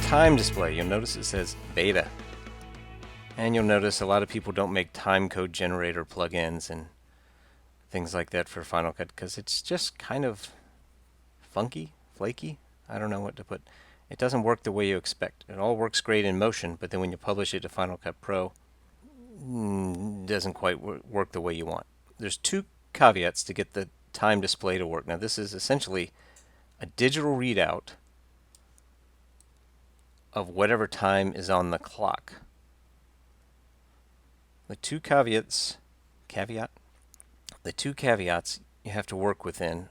time display. You'll notice it says beta. And you'll notice a lot of people don't make timecode generator plugins and things like that for Final Cut because it's just kind of funky, flaky. I don't know what to put. It doesn't work the way you expect. It all works great in Motion, but then when you publish it to Final Cut Pro, it doesn't quite work the way you want. There's two caveats to get the time display to work. Now this is essentially a digital readout of whatever time is on the clock. The two caveats you have to work within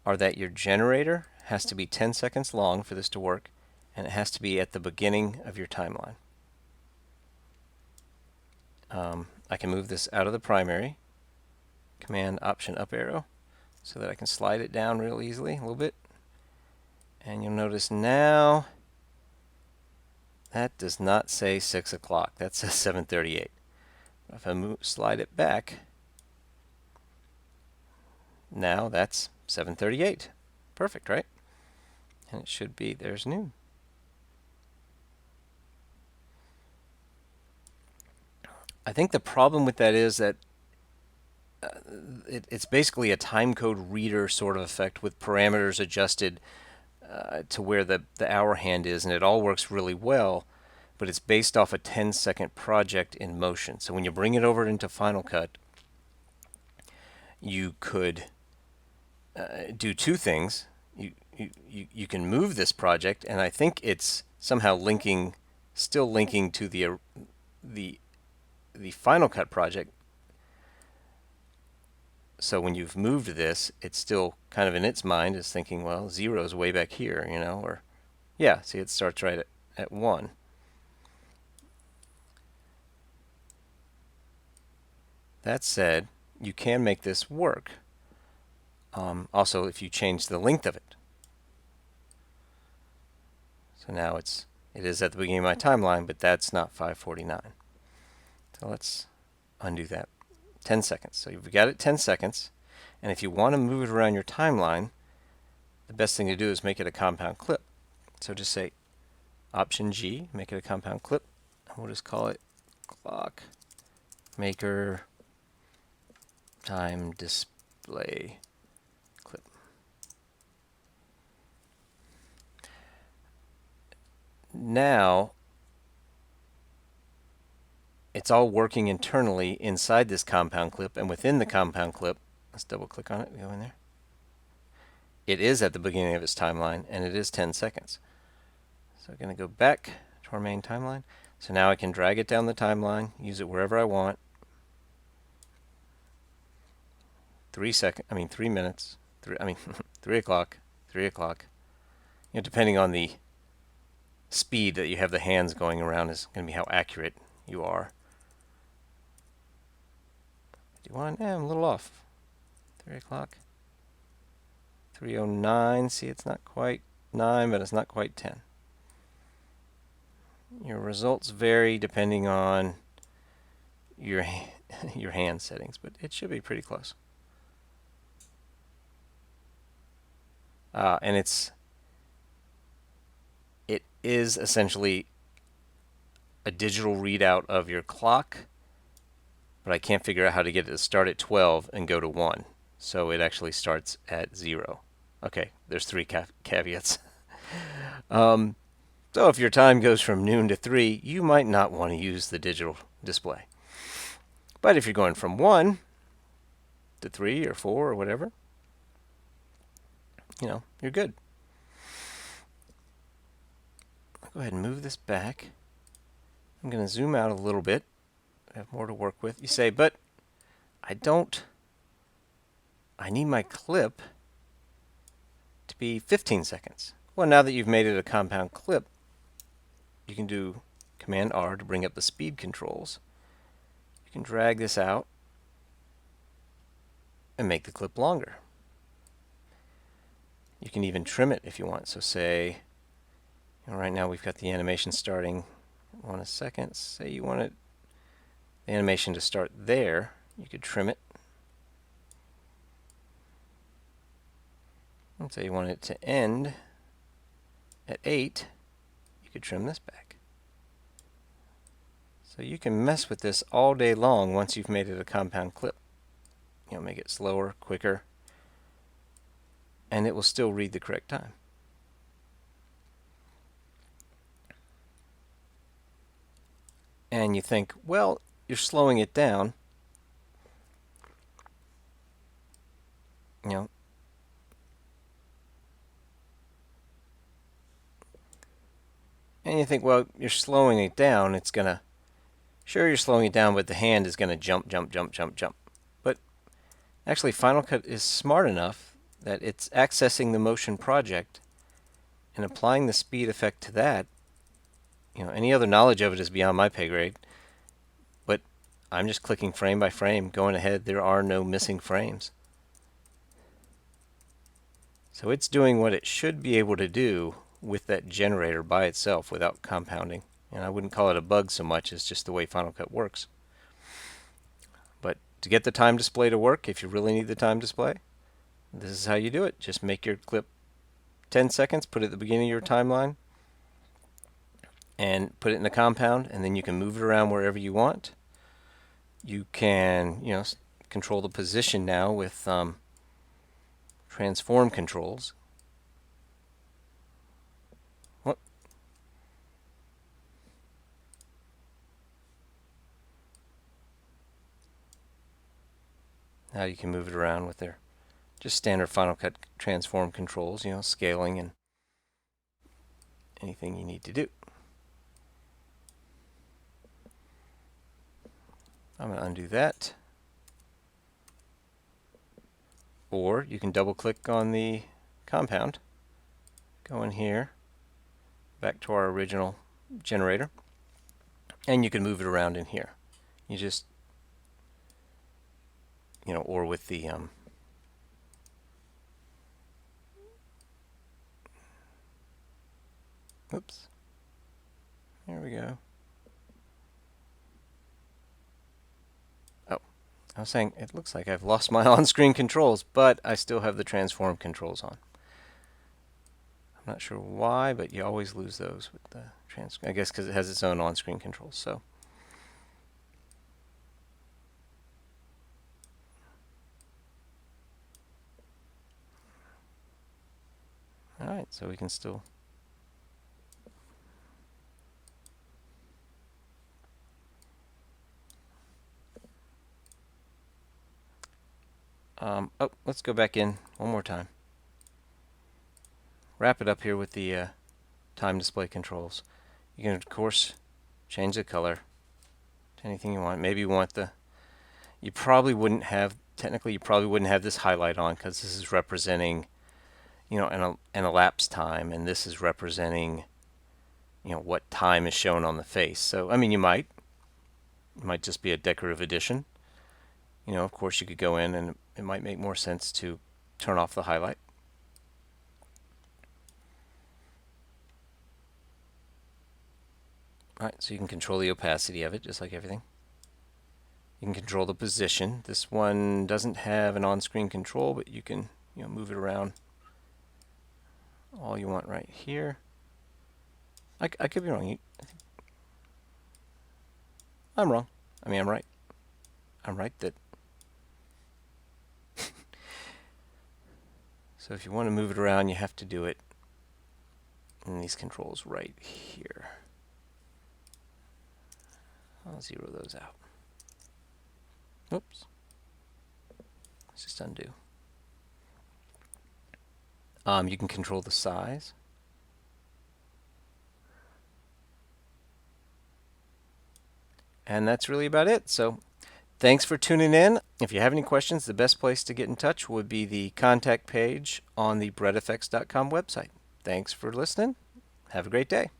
are that your generator has to be 10 seconds long for this to work, and it has to be at the beginning of your timeline. I can move this out of the primary, Command Option up arrow, so that I can slide it down real easily a little bit. And you'll notice now that does not say 6 o'clock. That says 7:38. If I slide it back, now that's 7:38. Perfect, right? And it should be, there's noon. I think the problem with that is that it's basically a timecode reader sort of effect with parameters adjusted to where the hour hand is, and it all works really well, but it's based off a 10-second project in Motion. So when you bring it over into Final Cut, you could do two things. You can move this project, and I think it's somehow still linking to the Final Cut project. So when you've moved this, it's still kind of in its mind is thinking, well, 0 is way back here, you know, or yeah, see, it starts right at 1. That said, you can make this work. Also, if you change the length of it. So now it is at the beginning of my timeline, but that's not 5:49. So let's undo that. 10 seconds. So you've got it 10 seconds. And if you want to move it around your timeline, the best thing to do is make it a compound clip. So just say Option G, make it a compound clip. And we'll just call it Clock Maker Time Display Clip. Now, it's all working internally inside this compound clip, and within the compound clip, let's double click on it, go in there. It is at the beginning of its timeline, and it is 10 seconds. So I'm going to go back to our main timeline. So now I can drag it down the timeline, use it wherever I want. 3 minutes, 3 o'clock, 3 o'clock. You know, depending on the speed that you have the hands going around is going to be how accurate you are. 51, I'm a little off. 3 o'clock. 3:09, see, it's not quite 9, but it's not quite 10. Your results vary depending on your hand settings, but it should be pretty close. And it is essentially a digital readout of your clock, but I can't figure out how to get it to start at 12 and go to 1. So it actually starts at 0. Okay, there's 3 caveats. So if your time goes from noon to 3, you might not want to use the digital display. But if you're going from 1 to 3 or 4 or whatever, you know, you're good. I'll go ahead and move this back. I'm going to zoom out a little bit. I have more to work with. You say, but I need my clip to be 15 seconds. Well, now that you've made it a compound clip, you can do Command R to bring up the speed controls. You can drag this out and make the clip longer. You can even trim it if you want. So say, you know, right now we've got the animation starting 1 second. Say you want the animation to start there. You could trim it. And say you want it to end at 8. You could trim this back. So you can mess with this all day long once you've made it a compound clip. Make it slower, quicker, and it will still read the correct time. And you think, well, you're slowing it down. And you think, well, you're slowing it down. It's going to, sure, you're slowing it down, but the hand is going to jump, jump, jump, jump, jump. But actually, Final Cut is smart enough that it's accessing the motion project and applying the speed effect to that. Any other knowledge of it is beyond my pay grade. But I'm just clicking frame by frame, going ahead. There are no missing frames. So it's doing what it should be able to do with that generator by itself without compounding. And I wouldn't call it a bug so much as just the way Final Cut works. But to get the time display to work, if you really need the time display, this is how you do it. Just make your clip 10 seconds, put it at the beginning of your timeline, and put it in a compound, and then you can move it around wherever you want. You can, control the position now with transform controls. Now you can move it around with their just standard Final Cut transform controls, scaling and anything you need to do. I'm going to undo that. Or you can double click on the compound, go in here, back to our original generator, and you can move it around in here. You just, or with the oops, there we go. Oh, I was saying it looks like I've lost my on-screen controls, but I still have the transform controls on. I'm not sure why, but you always lose those with the I guess because it has its own on-screen controls. So all right, so we can still oh, let's go back in one more time. Wrap it up here with the time display controls. You can, of course, change the color to anything you want. Maybe you want you probably wouldn't have, technically you probably wouldn't have this highlight on because this is representing, an elapsed time, and this is representing, what time is shown on the face. So, I mean, it might just be a decorative addition. Of course, you could go in and it might make more sense to turn off the highlight. Alright, so you can control the opacity of it, just like everything. You can control the position. This one doesn't have an on-screen control, but you can, move it around all you want right here. I could be wrong. I'm wrong. I mean, I'm right. I'm right that. So if you want to move it around, you have to do it in these controls right here. I'll zero those out. Oops. Let's just undo. You can control the size. And that's really about it. So thanks for tuning in. If you have any questions, the best place to get in touch would be the contact page on the BretFX.com website. Thanks for listening. Have a great day.